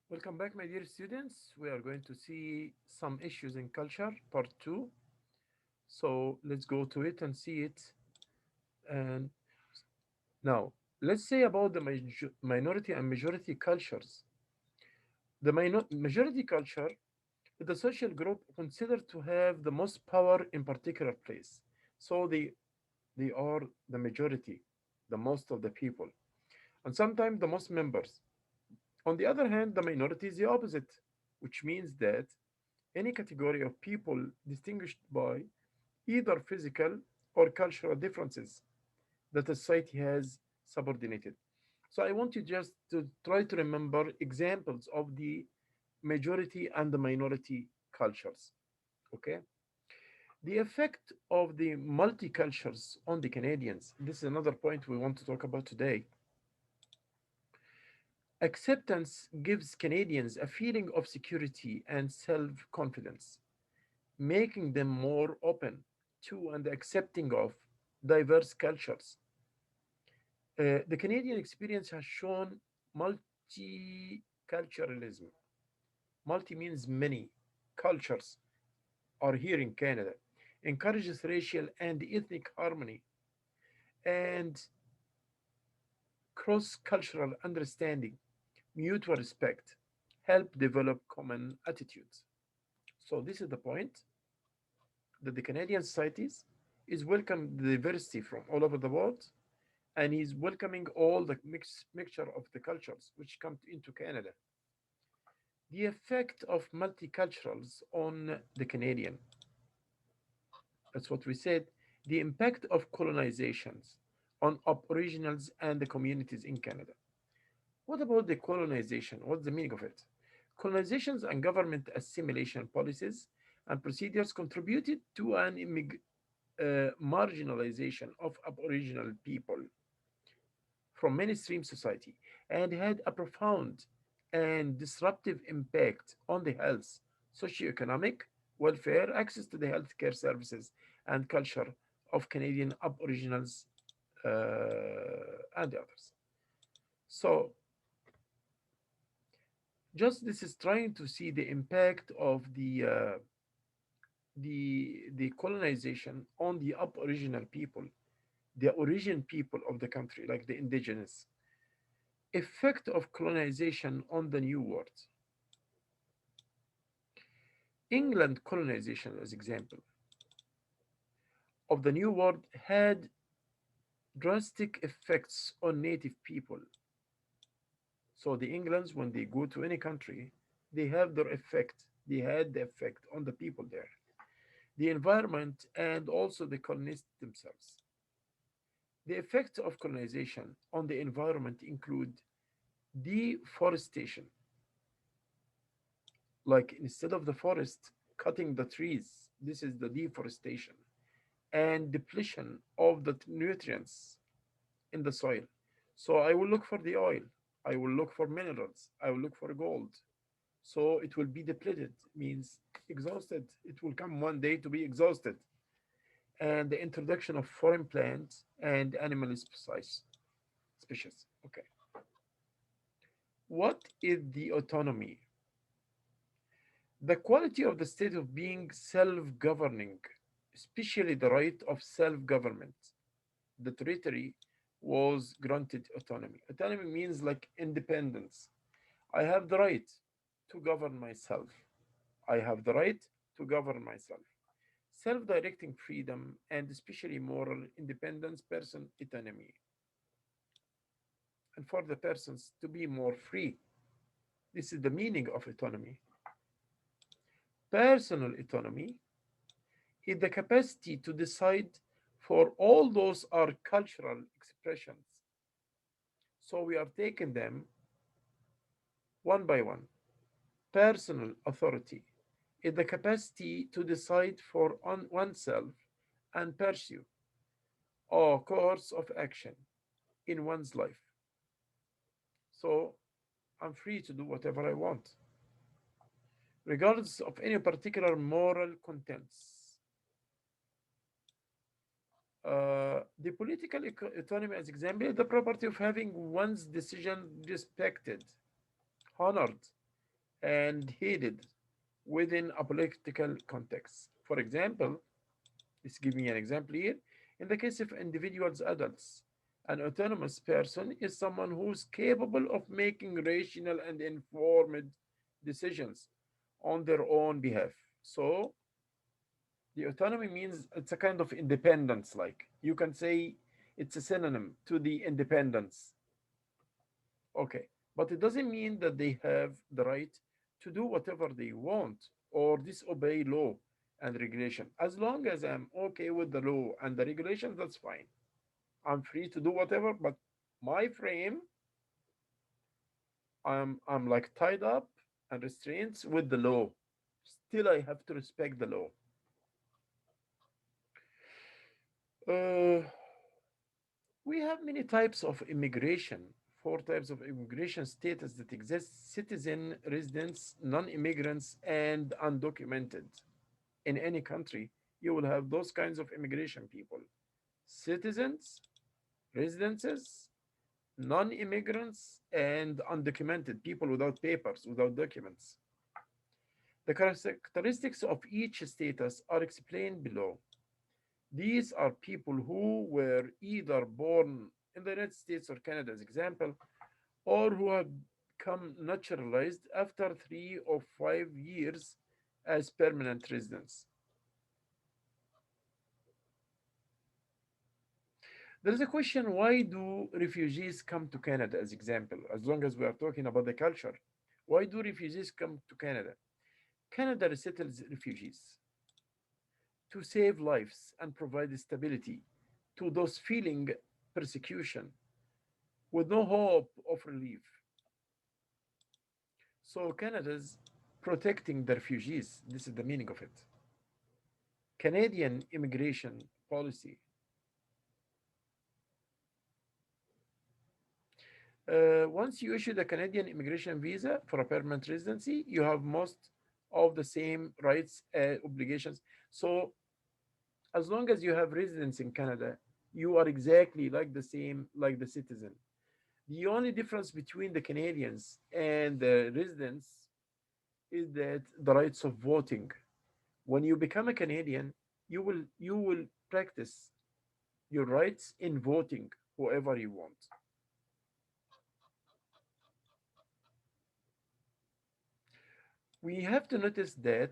Welcome back, my dear students. We are going to see some issues in culture, part two. So let's go to it and see it. And now, let's say about the minority and majority cultures. The majority culture is the social group considered to have the most power in particular place. So they are the majority, the most of the people, and sometimes the most members. On the other hand, the minority is the opposite, which means that any category of people distinguished by either physical or cultural differences that a society has subordinated. So I want you just to try to remember examples of the majority and the minority cultures. Okay. The effect of the multicultures on the Canadians. This is another point we want to talk about today. Acceptance gives Canadians a feeling of security and self confidence, making them more open to and accepting of diverse cultures. The Canadian experience has shown multiculturalism. Multi means many cultures are here in Canada, encourages racial and ethnic harmony and cross cultural understanding, mutual respect, help develop common attitudes. So, this is the point that the Canadian societies is welcome the diversity from all over the world, and he's welcoming all the mixture of the cultures which come into Canada. The effect of multiculturals on the Canadian. That's what we said. The impact of colonizations on aboriginals and the communities in Canada. What about the colonization? What's the meaning of it? Colonizations and government assimilation policies and procedures contributed to an marginalization of Aboriginal people from mainstream society and had a profound and disruptive impact on the health, socioeconomic, welfare, access to the healthcare services, and culture of Canadian Aboriginals and others. So, just this is trying to see the impact of the colonization on the Aboriginal people, the origin people of the country, like the indigenous. Effect of colonization on the New World. England colonization, as example, of the New World had drastic effects on native people. So the Englands, when they go to any country, they have their effect. They had the effect on the people there, the environment, and also the colonists themselves. The effects of colonization on the environment include deforestation, like instead of the forest cutting the trees, this is the deforestation, and depletion of the nutrients in the soil. So I will look for the oil, I will look for minerals, I will look for gold. So it will be depleted, means exhausted. It will come one day to be exhausted. And the introduction of foreign plants and animal species. Okay. What is the autonomy? The quality of the state of being self governing, especially the right of self government. The territory was granted autonomy. Autonomy means like independence. I have the right to govern myself. I have the right to govern myself. Self directing freedom and especially moral independence, person autonomy, and for the persons to be more free. This is the meaning of autonomy. Personal autonomy is the capacity to decide for all those are cultural expressions. So we are taking them one by one. Personal authority is the capacity to decide for oneself and pursue a course of action in one's life. So I'm free to do whatever I want, regardless of any particular moral contents. The political autonomy, as example, is the property of having one's decision respected, honored, and hated within a political context. For example, let's give me an example here. In the case of individuals, adults, an autonomous person is someone who's capable of making rational and informed decisions on their own behalf. So, the autonomy means it's a kind of independence, like you can say it's a synonym to the independence. Okay, but it doesn't mean that they have the right to do whatever they want or disobey law and regulation. As long as I'm okay with the law and the regulations, that's fine. I'm free to do whatever, but my frame, I'm like tied up and restrained with the law. Still, I have to respect the law. Uh, we have many types of immigration. Four types of immigration status that exist: citizen, residents, non immigrants, and undocumented. In any country, you will have those kinds of immigration people: citizens, residences, non immigrants, and undocumented people without papers, without documents. The characteristics of each status are explained below. These are people who were either born in the United States or Canada, as example, or who have become naturalized after 3 or 5 years as permanent residents. There is a question: why do refugees come to Canada, as example, as long as we are talking about the culture? Why do refugees come to Canada? Canada resettles refugees to save lives and provide stability to those feeling persecution with no hope of relief. So Canada's protecting the refugees. This is the meaning of it. Canadian immigration policy. Once you issue the Canadian immigration visa for a permanent residency, you have most of the same rights and obligations. So as long as you have residence in Canada, you are exactly like the same like the citizen. The only difference between the Canadians and the residents is that the rights of voting. When you become a Canadian, you will practice your rights in voting whoever you want. We have to notice that,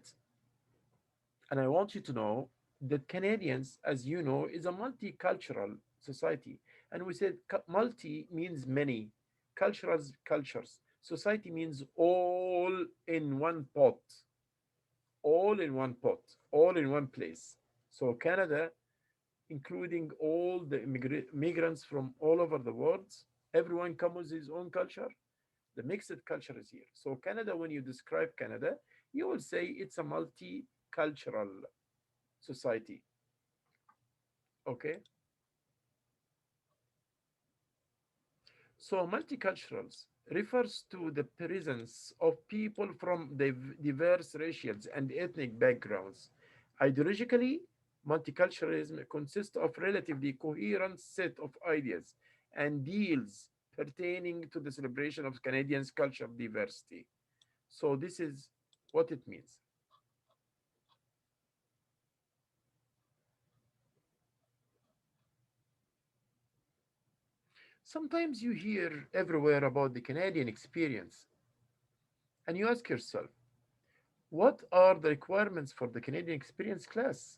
and I want you to know that Canadians, as you know, is a multicultural society. And we said multi means many, cultures. Society means all in one pot, all in one pot, all in one place. So Canada, including all the migrants from all over the world, everyone comes with his own culture. The mixed culture is here. So Canada, when you describe Canada, you will say it's a multicultural society. Okay. So multiculturals refers to the presence of people from diverse racial and ethnic backgrounds. Ideologically, multiculturalism consists of relatively coherent set of ideas and deals pertaining to the celebration of Canadians' culture diversity. So this is what it means. Sometimes you hear everywhere about the Canadian experience, and you ask yourself, what are the requirements for the Canadian experience class,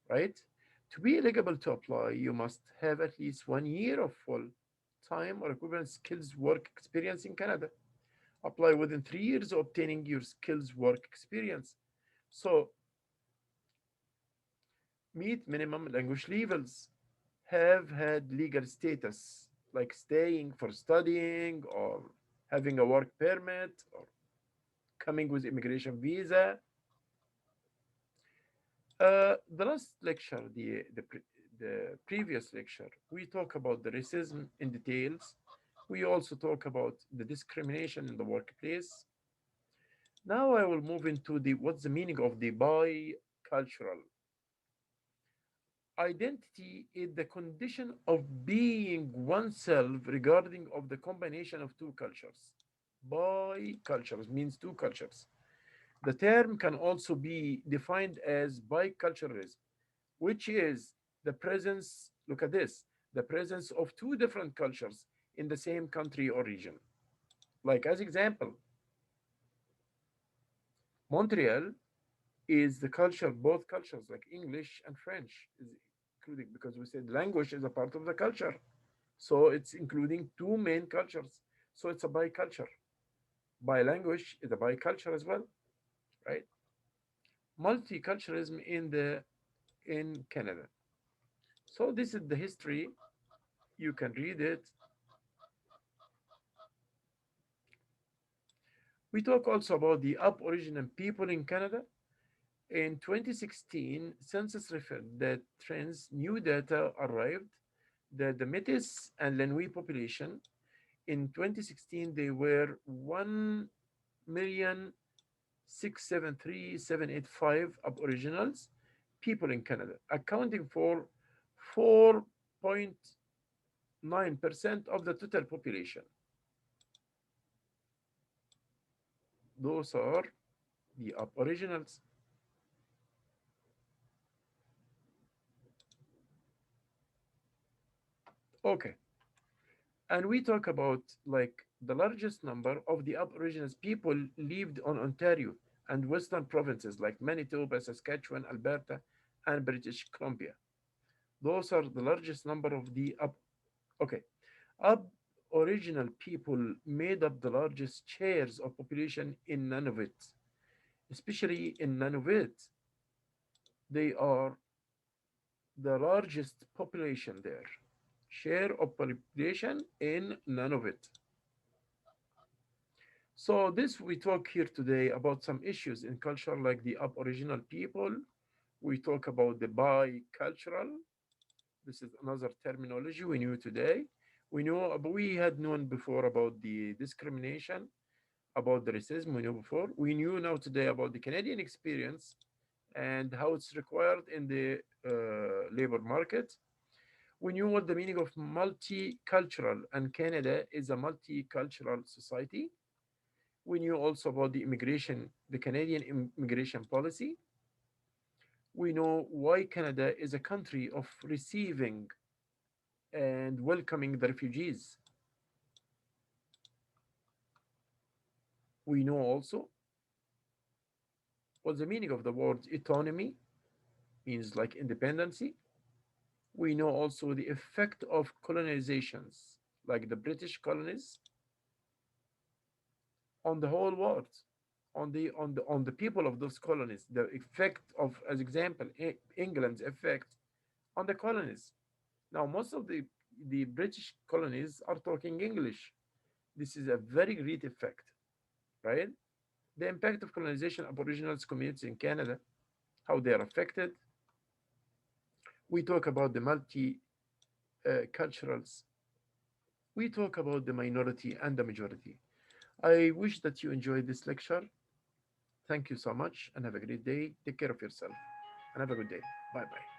right? To be eligible to apply, you must have at least 1 year of full time or equivalent skills work experience in Canada. Apply within 3 years of obtaining your skills work experience. So, meet minimum language levels, have had legal status like staying for studying or having a work permit or coming with immigration visa. The last lecture, the previous lecture, we talk about the racism in details. We also talk about the discrimination in the workplace. Now I will move into the what's the meaning of the bicultural. Identity is the condition of being oneself regarding of the combination of two cultures. Bicultures means two cultures. The term can also be defined as biculturalism, which is the presence, look at this, the presence of two different cultures in the same country or region. Like, as example, Montreal is the culture, both cultures, like English and French, is including because we said language is a part of the culture. So it's including two main cultures. So it's a biculture. Bilanguage is a biculture as well, right? Multiculturalism in Canada. So this is the history. You can read it. We talk also about the Aboriginal people in Canada. In 2016, census revealed that trends new data arrived that the Métis and Lenui population in 2016 they were 1,673,785 Aboriginals people in Canada, accounting for 4.9% of the total population. Those are the Aboriginals. Okay. And we talk about like the largest number of the Aboriginals people lived on Ontario and western provinces like Manitoba, Saskatchewan, Alberta, and British Columbia. Those are the largest number of the okay. Aboriginal people made up the largest shares of population in Nunavut, especially in Nunavut. They are the largest population there. Share of population in Nunavut. So this we talk here today about some issues in culture like the Aboriginal people. We talk about the bicultural. This is another terminology we knew today. We had known before about the discrimination, about the racism we knew before. We knew now today about the Canadian experience and how it's required in the labor market. We knew what the meaning of multicultural, and Canada is a multicultural society. We knew also about the immigration, the Canadian immigration policy. We know why Canada is a country of receiving and welcoming the refugees. We know also what the meaning of the word autonomy means, like independency. We know also the effect of colonizations, like the British colonies, on the whole world, on the people of those colonies. The effect of, as example, England's effect on the colonies. Now, most of the British colonies are talking English. This is a very great effect, right? The impact of colonization Aboriginals communities in Canada, how they are affected. We talk about the multiculturals. We talk about the minority and the majority. I wish that you enjoyed this lecture. Thank you so much and have a great day. Take care of yourself and have a good day. Bye bye.